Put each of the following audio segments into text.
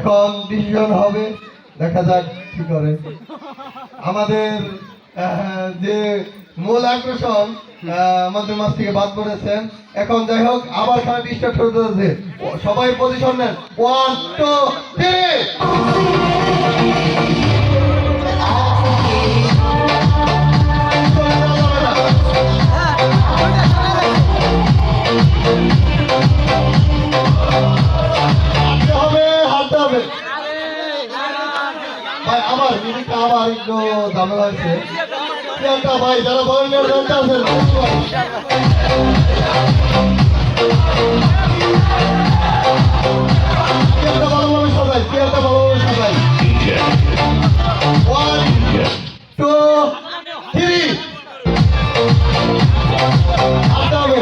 এখন ডিসিশন হবে, দেখা যাক কি করে। আমাদের যে মূল আকর্ষণ আমাদের মাছ থেকে বাদ পড়েছেন। এখন যাই হোক, আবার খেলাটি স্টার্ট হতে যাচ্ছে। সবাই পজিশন নেন। 1 2 3। ভাই আমার মিনিটটা আবার একটু ঝামেলা হয়েছে। ভাই যারা ভলেন্টিয়ার জানতে আছেন ভালোভাবে সবাই, ভালোভাবে সবাই। 1 2 3। হাঁটতে হবে।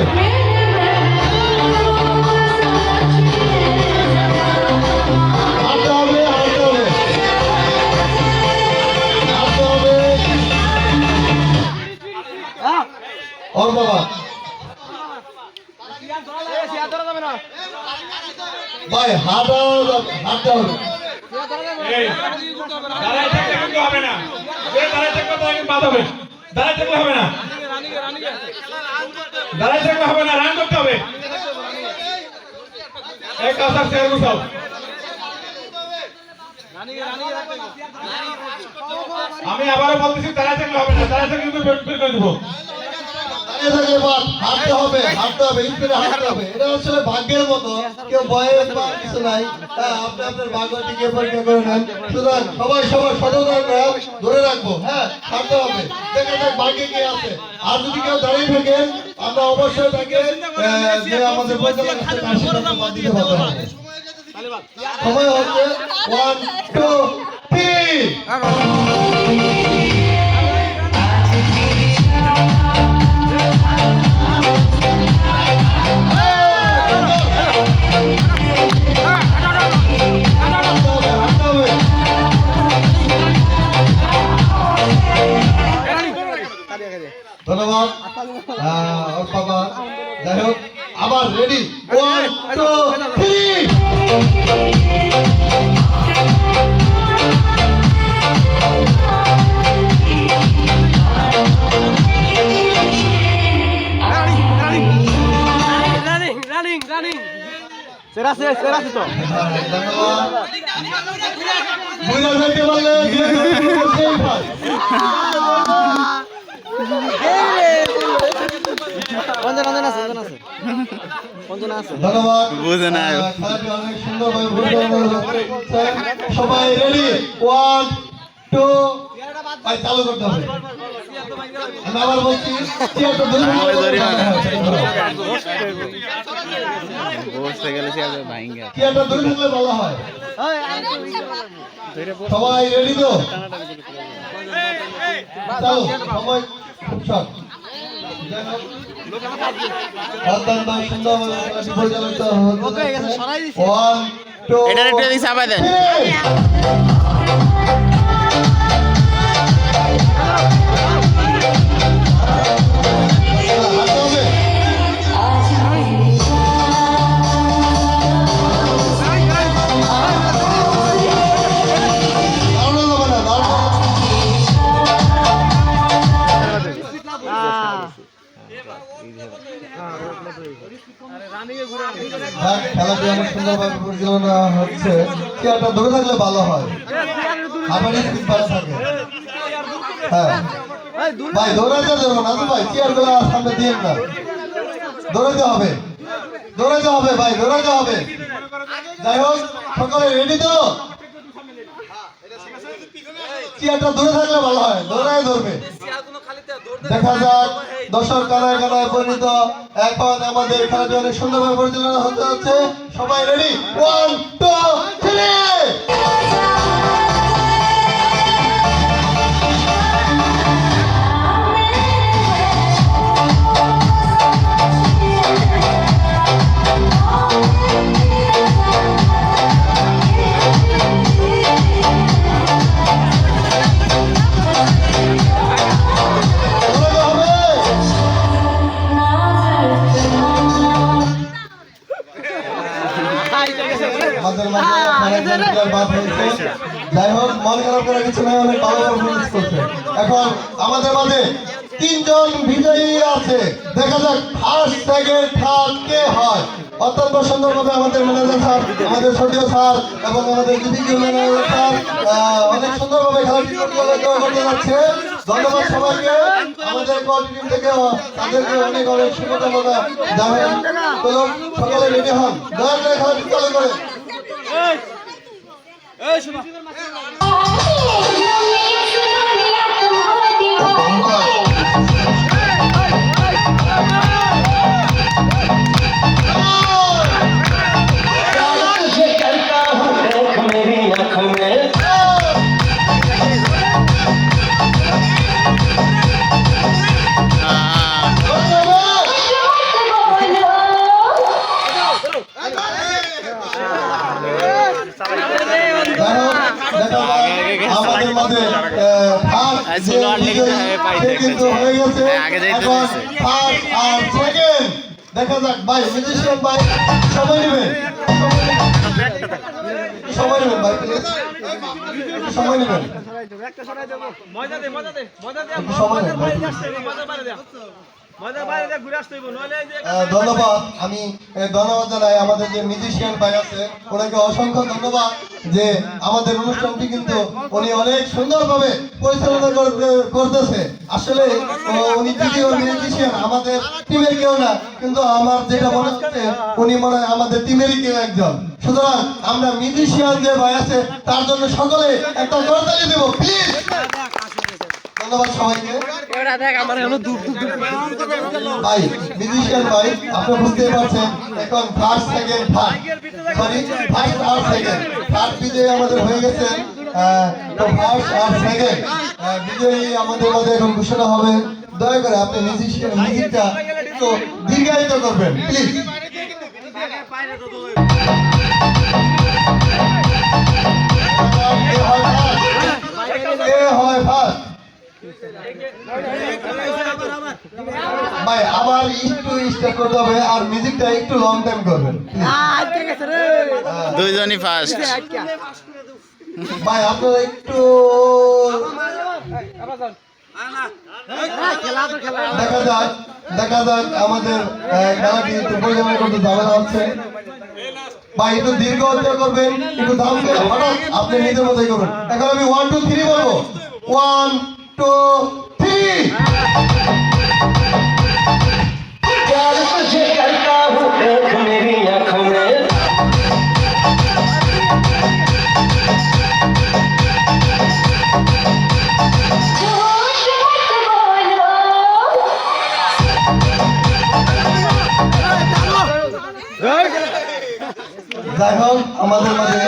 और बाबा भाई हाथ हाथ এই দাঁড়ায় থাকলে কিন্তু হবে না। যে দাঁড়ায় থাকলে তো আগে বাদ হবে। দাঁড়ায় থাকলে হবে না। দাঁড়ায় থাকলে হবে না, রান করতে হবে। এক কাসার শেয়ার গুছাও। আমি আবারও বলতেছি, দাঁড়ায় থাকলে হবে না। দাঁড়ায় থাকলে কিন্তু বের করে দেবো। হাঁটতে হবে, হাঁটতে হবে, স্পিডে হাঁটতে হবে। এটা আসলে ভাগ্যের মতো, কেউ ভয়ে বা কিছু নাই। আপনি আপনার ভাগ্যটিকে পরীক্ষা করে নেন। সুতরাং সবাই সচেতন ধরে রাখবো। হ্যাঁ, হাঁটতে হবে, দেখা যাক ভাগ্যে কে আছে। আর যদি কেউ দাঁড়িয়ে থাকেন, আমরা অবশ্যই তাকে যে আমাদের পরিচালক আছে তার সাথে বাদ দিতে বাধ্য হবো। সময় হচ্ছে 1 2 3। ধন্যবাদ বাবা। যাই হোক, আবার রেডি। 1 2 3। সেরাসে তো ধন্যবাদ। বুঝা যাইতে পারলে করতেই পারে। ধন্যবাদ। বুঝে না। খেলাটি অনেক সুন্দরভাবে পরিচালনা করছে। সবাই রেডি। 1 2। ভাই চালু করতে হবে। আমি আবার বলছি, চেয়ারটা ধরে বসতে গেলে ভাঙে চেয়ারটা ধরে থাকলে ভালো হয়। সবাই রেডি তো? চালু, সময় খুব শর্ট। অত্যন্ত সুন্দরভাবে খেলাটি পরিচালিত হচ্ছে। 1 2 এটার একটু এদিকে চাপাই দেন। খেলাটি অনেক সুন্দরভাবে পরিচালনা হচ্ছে। চেয়ারটা ধরে থাকলে ভালো হয়, আমার স্পিড ভালো থাকে। হ্যাঁ ভাই, দৌড়াতে দেবো না তো ভাই, চেয়ার গুলো সামনে দিয়ে না, দৌড়াতে হবে, দৌড়াতে হবে ভাই, দৌড়াতে হবে। যাই হোক, সকালে রেডি তো? চেয়ারটা ধরে থাকলে ভালো হয়, দৌড়ায় ধরবে। দেখা যাক দর্শক কানায় কানায় পরিণত। এখন আমাদের খেলাটি অনেক সুন্দরভাবে পরিচালনা হতে হচ্ছে। সবাই রেডি। 1 2 3। আমাদের মাঝে প্লেয়ার বাদ হয়েছে। যাই হোক, মন খারাপ করার কিছু নাই, অনেক ভালো পারফরমেন্স করছে। এখন আমাদের মাঝে তিনজন বিজয়ী আছে, দেখা যাক ফার্স্ট সেকেন্ড থার্ড কে হয়। অত্যন্ত সুন্দরভাবে আমাদের ম্যানেজার স্যার, আমাদের সতীয় স্যার এবং আমাদের ডিভিজন ম্যানেজার স্যার অনেক সুন্দরভাবে খেলাটি পরিচালনা করতে যাচ্ছে। ধন্যবাদ সবাইকে, আমাদের কোয়ালিটি টিম থেকে তাদেরকে অনেক অনেক শুভকামনা জানাই। চলুন সকলে রেডি হন, দয়া করে খেলাটি চালু করে। আমাদের মাঝে কিন্তু হয়ে গেছে। এখন ফার্স্ট আর সেকেন্ড দেখা যাক। ভাই মিউজিশিয়ান ভাই সময় নেবেন, সময় নেবেন ভাই, প্লিজ সময় নেবেন, সময় নেবেন। ধন্যবাদ, আমি ধন্যবাদ জানাই আমাদের যে মিউজিশিয়ান ভাই আছে, ওনাকে অসংখ্য ধন্যবাদ যে আমাদের অনুষ্ঠানটি কিন্তু উনি অনেক সুন্দরভাবে পরিচালনা করতেছে। আসলে উনি যদিও মিউজিশিয়ান, আমাদের টিমের কেউ না, কিন্তু আমার যেটা মনে হচ্ছে উনি মনে হয় আমাদের টিমেরই কেউ একজন। সুতরাং আমরা মিউজিশিয়ান যে ভাই আছে তার জন্য সকলে একটা করতালি দেব প্লিজ। ধন্যবাদ সবাইকে। ভাই মিউজিশিয়ান ভাই, আপনি বুঝতে পারছেন এখন first second third, sorry first আর সেকেন্ড থার্ড বিজয়ী আমাদের হয়ে গেছে। তো ফার্স্ট আর সেকেন্ড বিজয়ী আমাদের মধ্যে এখন ঘোষণা হবে। দয়া করে আপনি মিউজিকটা একটু দীর্ঘায়িত করবেন প্লিজ। ভাই আবার একটু স্টার্ট করতে হবে আর মিউজিকটা একটু লং টাইম করবেন দুইজনই ফার্স্ট। ভাই আপনারা একটু দেখা যাক আমাদের খেলাটি একটু পরিচালনা করতে ঝামেলা হচ্ছে। ভাই একটু দীর্ঘ হত্যা করবেন, একটু দাম করে হঠাৎ আপনি নিজের মতোই করবেন। এখন আমি 1 2 3 বলবো, 1 2 3। प्यार तुझे करता हूँ देख मेरी आँखों में যাই হোক আমাদের মাঝে